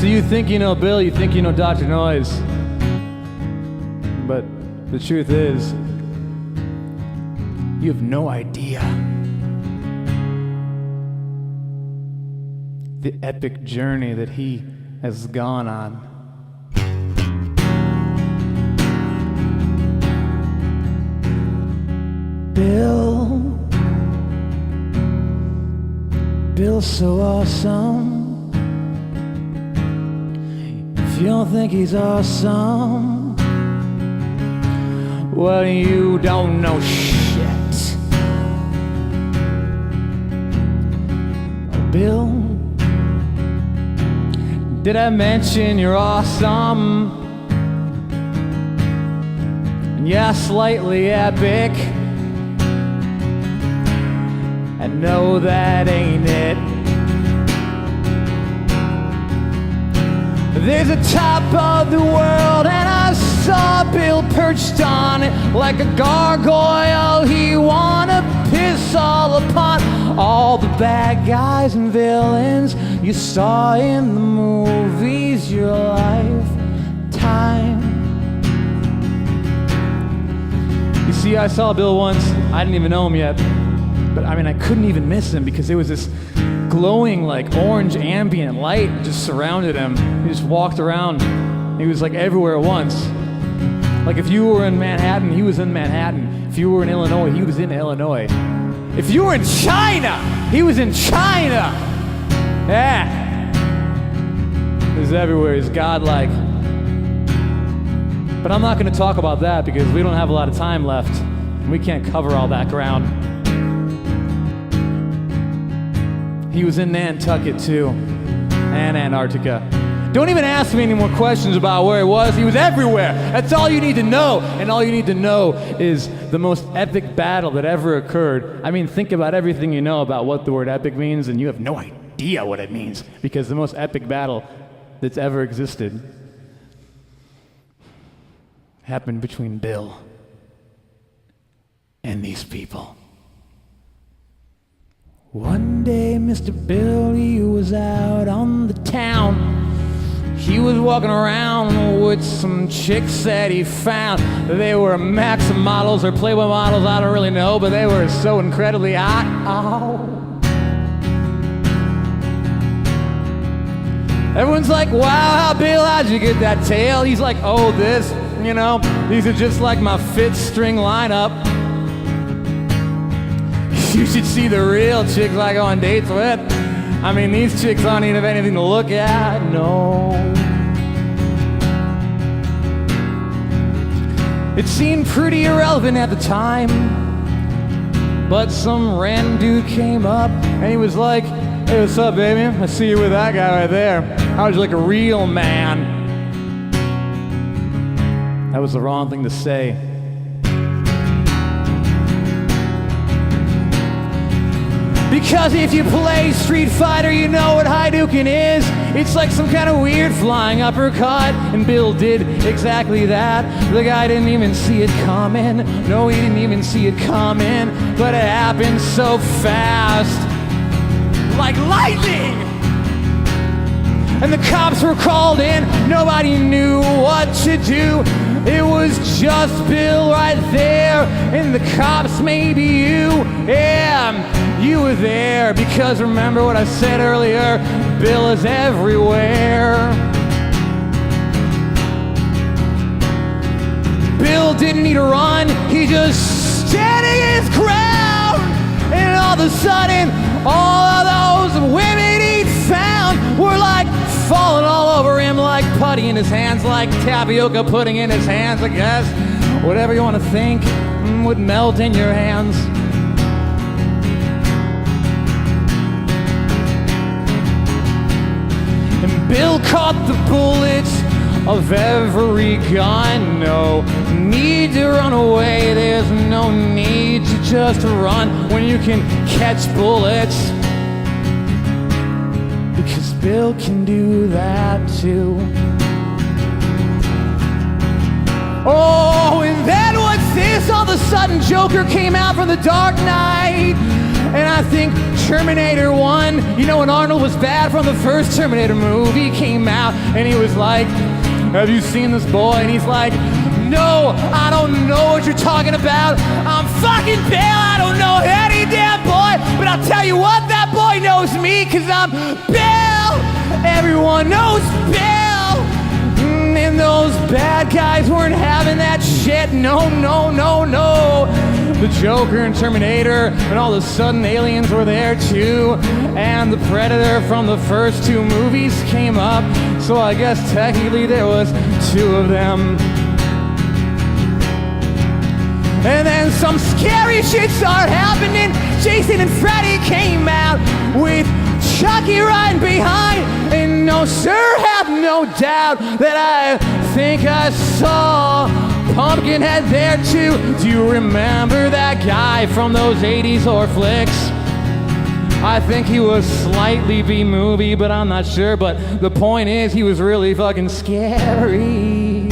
So you think you know Bill, you think you know Dr. Noise. But the truth is, you have no idea the epic journey that he has gone on. Bill's so awesome. If you don't think he's awesome, well, you don't know shit. Bill, did I mention you're awesome? And yeah, slightly epic. And no, that ain't it. There's a top of the world, and I saw Bill perched on it like a gargoyle. He wanna piss all upon all the bad guys and villains you saw in the movies your lifetime. You see, I saw Bill once. I didn't even know him yet, but I mean, I couldn't even miss him because there was this glowing, like, orange ambient light just surrounded him. He just walked around. He was like everywhere at once. Like if you were in Manhattan, he was in Manhattan. If you were in Illinois, he was in Illinois. If you were in China, he was in China. Yeah. He's everywhere. He's godlike. But I'm not going to talk about that because we don't have a lot of time left. We can't cover all that ground. He was in Nantucket too, and Antarctica. Don't even ask me any more questions about where he was. He was everywhere. That's all you need to know. And all you need to know is the most epic battle that ever occurred. I mean, think about everything you know about what the word epic means, and you have no idea what it means, because the most epic battle that's ever existed happened between Bill and these people. One day, Mr. Bill, he was out on the town. He was walking around with some chicks that he found. They were Maxim models or Playboy models, I don't really know, but they were so incredibly hot. Oh. Everyone's like, wow, Bill, how'd you get that tail? He's like, oh, this, you know, these are just like my fifth string lineup. You should see the real chicks I go on dates with. I mean, these chicks aren't even anything to look at, no. It seemed pretty irrelevant at the time, but some random dude came up and he was like, hey, what's up, baby? I see you with that guy right there. How would you like a real man? That was the wrong thing to say. Because if you play Street Fighter, you know what Hadouken is. It's like some kind of weird flying uppercut, and Bill did exactly that. The guy didn't even see it coming. No, he didn't even see it coming, but it happened so fast, like lightning. And the cops were called in. Nobody knew what to do. It was just Bill right there, and the cops, maybe you. Yeah, you were there, because remember what I said earlier, Bill is everywhere. Bill didn't need to run, he just standing his ground, and all of a sudden, all of those women he'd found were like falling all over him like putty in his hands, like tapioca pudding in his hands, I guess. Whatever you want to think would melt in your hands. And Bill caught the bullets of every gun. No need to run away, there's no need to just run when you can catch bullets. Because Bill can do that too. Oh, and then what's this? All of a sudden Joker came out from the Dark Knight, And I think Terminator 1, you know, when Arnold was bad from the first Terminator movie came out, and he was like, have you seen this boy? And he's like, no, I don't know what you're talking about. I'm fucking Bill, I don't know any damn boy, but I'll tell you what, that boy knows me, cause I'm Bill. Everyone knows Bill. And those bad guys weren't having that shit. No, no, no, no. The Joker and Terminator, and all of a sudden aliens were there too. And the Predator from the first two movies came up. So I guess technically there was two of them. And then some scary shit started happening. Jason and Freddy came out with Chucky riding behind. And no, sir, have no doubt that I think I saw Pumpkinhead there too. Do you remember that guy from those 80s horror flicks? I think he was slightly B-movie, but I'm not sure. But the point is, he was really fucking scary.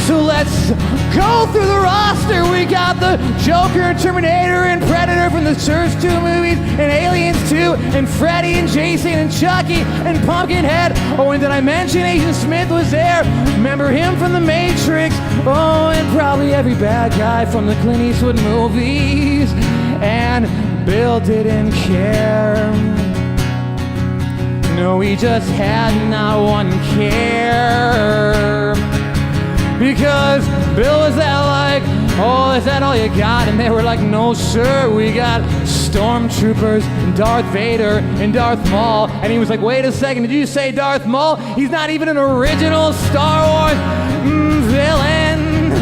So let's go through the roster. We got the Joker, Terminator, and Predator from the first two movies, and Aliens 2, and Freddy, and Jason, and Chucky, and Pumpkinhead. Oh, and did I mention Agent Smith was there? Remember him from The Matrix? Oh, and probably every bad guy from the Clint Eastwood movies. And Bill didn't care. No, he just had not one care. Because Bill was that like, oh, is that all you got? And they were like, no, sir, we got stormtroopers and Darth Vader and Darth Maul. And he was like, wait a second, did you say Darth Maul? He's not even an original Star Wars villain.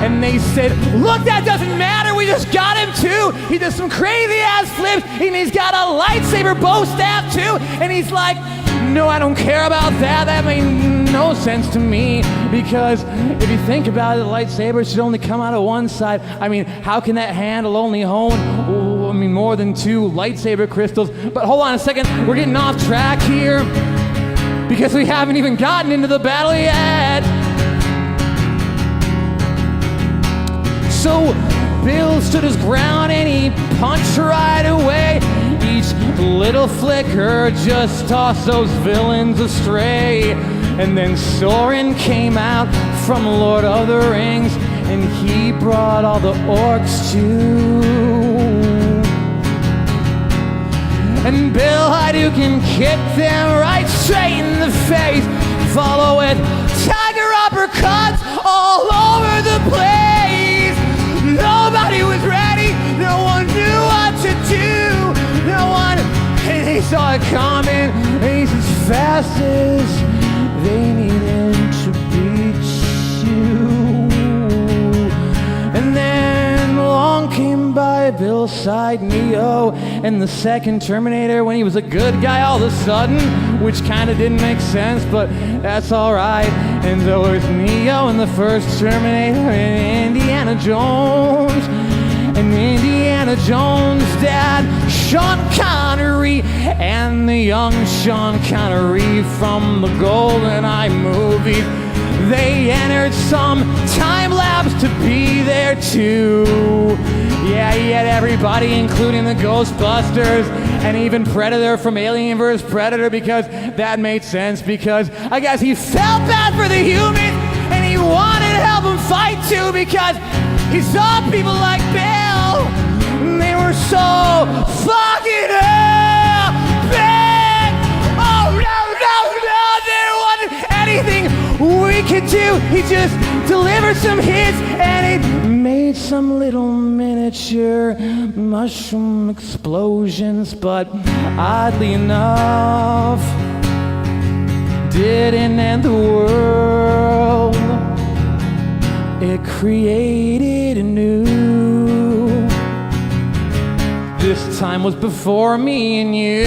And they said, look, that doesn't matter, we just got him too. He does some crazy ass flips, and he's got a lightsaber bow staff too. And he's like, no, I don't care about that. That made no sense to me, because if you think about it, the lightsaber should only come out of one side. I mean, how can that handle only hold, more than two lightsaber crystals? But hold on a second, we're getting off track here, because we haven't even gotten into the battle yet. So Bill stood his ground and he punched right away. Each little flicker just tossed those villains astray. And then Soren came out from Lord of the Rings, and he brought all the orcs too. And Bill Hadouken kicked them right straight in the face, followed with tiger uppercuts all over the place. Nobody was ready, no one knew what to do, no one, and they saw it coming. He's as fast as they needed to beat you. And then along came by Bill's side Neo, and the second Terminator when he was a good guy all of a sudden, which kind of didn't make sense, but that's alright. And there was Neo in the first Terminator, and Indiana Jones. And Indiana Jones' dad, Sean Connery, and the young Sean Connery from the GoldenEye movie. They entered some time lapse to be there too. Yeah, he had everybody, including the Ghostbusters, and even Predator from Alien vs. Predator, because that made sense, because I guess he felt bad for the humans, and he wanted to help them fight too, because he saw people like Bill, and they were so fucking big. Oh no, there wasn't anything we could do. He just delivered some hits, and it made some little miniature mushroom explosions, but oddly enough, didn't end the world. It created a new. This time was before me and you.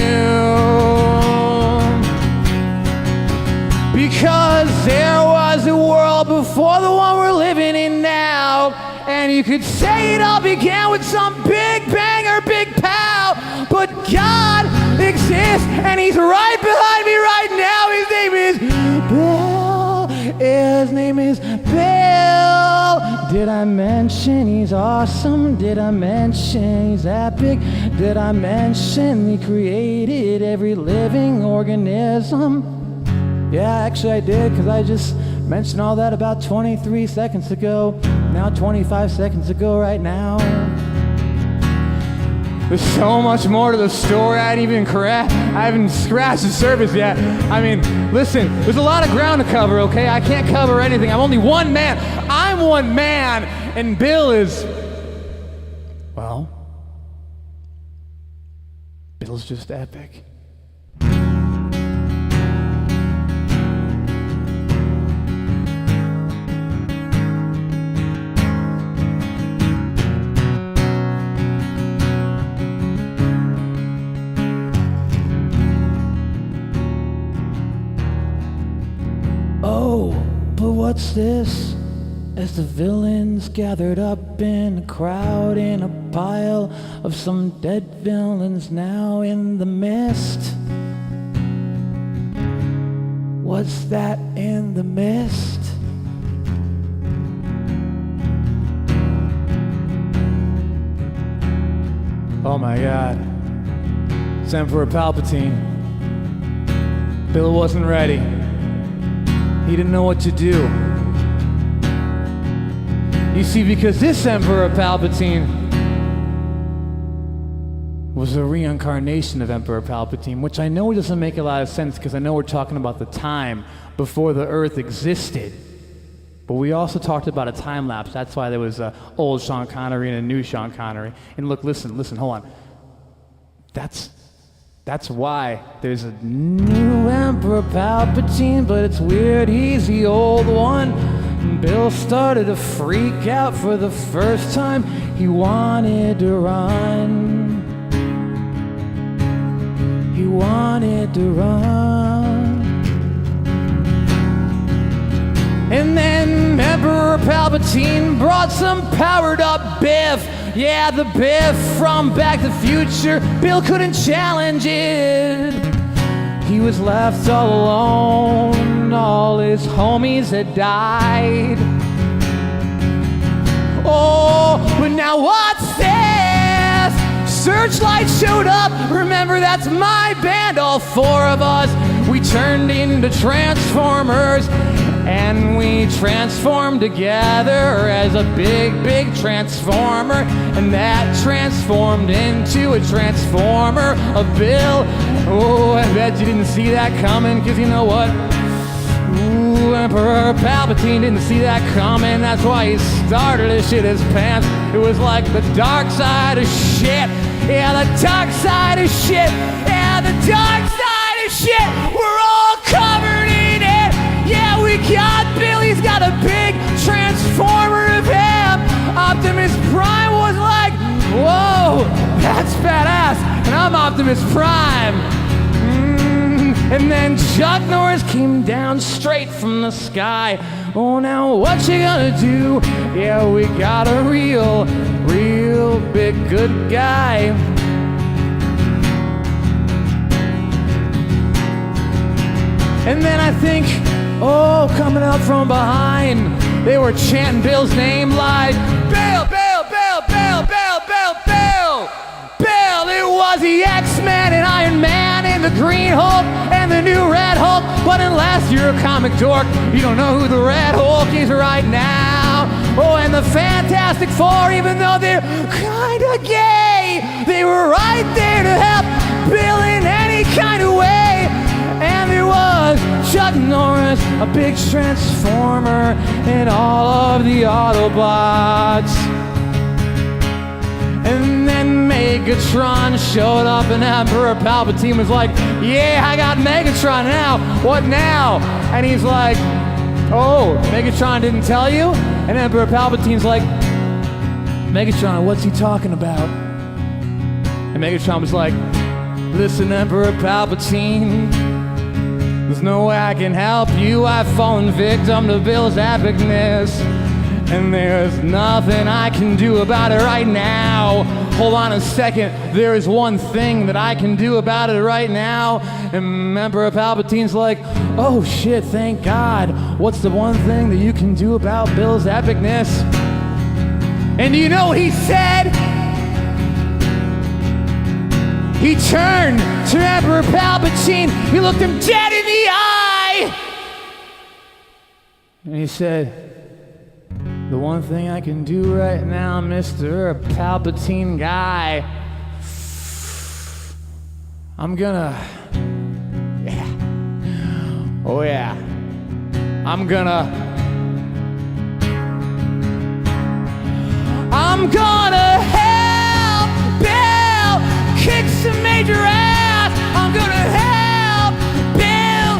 Because there was a world before the one we're living in now. And you could say it all began with some big bang or big pow. But God exists, and He's right behind me right now. His name is Bill. His name is Bill Did I mention he's awesome? Did I mention he's epic? Did I mention he created every living organism? Yeah, actually I did, because I just mentioned all that about 23 seconds ago. Now 25 seconds ago right now. There's so much more to the story. I haven't scratched the surface yet. I mean, listen, there's a lot of ground to cover, okay? I can't cover anything. I'm only one man. I'm one man, and Bill is, well, Bill's just epic. Oh, but what's this? As the villains gathered up in a crowd in a pile of some dead villains now in the mist. What's that in the mist? Oh my God. It's Emperor Palpatine. Bill wasn't ready. He didn't know what to do. You see, because this Emperor Palpatine was a reincarnation of Emperor Palpatine, which I know doesn't make a lot of sense because I know we're talking about the time before the Earth existed. But we also talked about a time lapse. That's why there was an old Sean Connery and a new Sean Connery. And look, listen, hold on. That's why there's a new Emperor Palpatine, but it's weird, he's the old one. And Bill started to freak out for the first time. He wanted to run. He wanted to run. And then Emperor Palpatine brought some powered up Biff. Yeah, the Biff from Back to the Future. Bill couldn't challenge it. He was left all alone. All his homies had died. Oh, but now what's this? Searchlight showed up. Remember, that's my band, all four of us. We turned into Transformers. And we transformed together as a big transformer. And that transformed into a transformer of Bill. Oh, I bet you didn't see that coming, because you know what? Ooh, Emperor Palpatine didn't see that coming. That's why he started to shit his pants. It was like the dark side of shit. Yeah, the dark side of shit. Yeah, the dark side of shit. We're all covered in it. Yeah, we got Bill, he's got a big transformer of him. Optimus Prime was like, whoa, that's badass. And I'm Optimus Prime. And then Chuck Norris came down straight from the sky. Oh, now what you gonna do? Yeah, we got a real big good guy. And then I think, oh, coming up from behind, they were chanting Bill's name like, Bill, Bill, Bill, Bill, Bill, Bill, Bill. Bill, it was the X-Men and Iron Man and the Green Hulk and the new Red Hulk. But unless you're a comic dork, you don't know who the Red Hulk is right now. Oh, and the Fantastic Four, even though they're kinda gay, they were right there to help Bill in any kind of way. And there was Chuck Norris, a big transformer, and all of the Autobots. And then Megatron showed up, and Emperor Palpatine was like, yeah, I got Megatron now. What now? And he's like, oh, Megatron didn't tell you? And Emperor Palpatine's like, Megatron, what's he talking about? And Megatron was like, listen, Emperor Palpatine, there's no way I can help you. I've fallen victim to Bill's epicness. And there's nothing I can do about it right now. Hold on a second. There is one thing that I can do about it right now. And Emperor Palpatine's like, oh shit, thank God. What's the one thing that you can do about Bill's epicness? And do you know what he said? He turned to Emperor Palpatine. He looked him dead in the eye. And he said, the one thing I can do right now, Mr. Palpatine guy, I'm gonna, oh yeah, I'm gonna help Bill kick some major ass. I'm gonna help Bill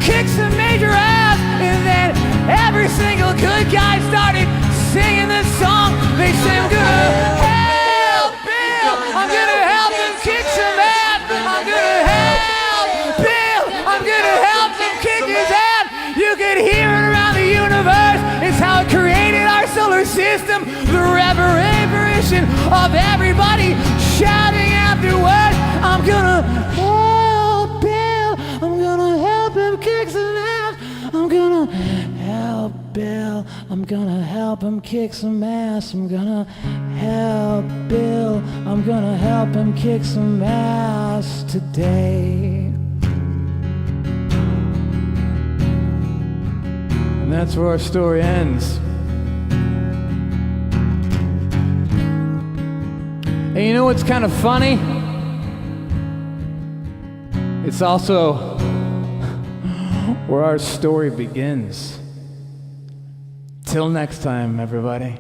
kick some major ass. And then every single good guy started singing this song. They say, I'm gonna help Bill. I'm gonna help him kick some ass. I'm gonna help Bill. I'm gonna help him kick his ass. You can hear it around the universe. It's how it created our solar system. The reverberation of everybody shouting out their words. I'm gonna help Bill. I'm gonna help him kick some ass. I'm gonna help Bill. I'm gonna help him kick some ass. I'm gonna help Bill. I'm gonna help him kick some ass today. And that's where our story ends. And you know what's kind of funny? It's also where our story begins. Till next time, everybody.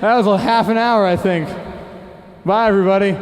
That was a half an hour, I think. Bye, everybody.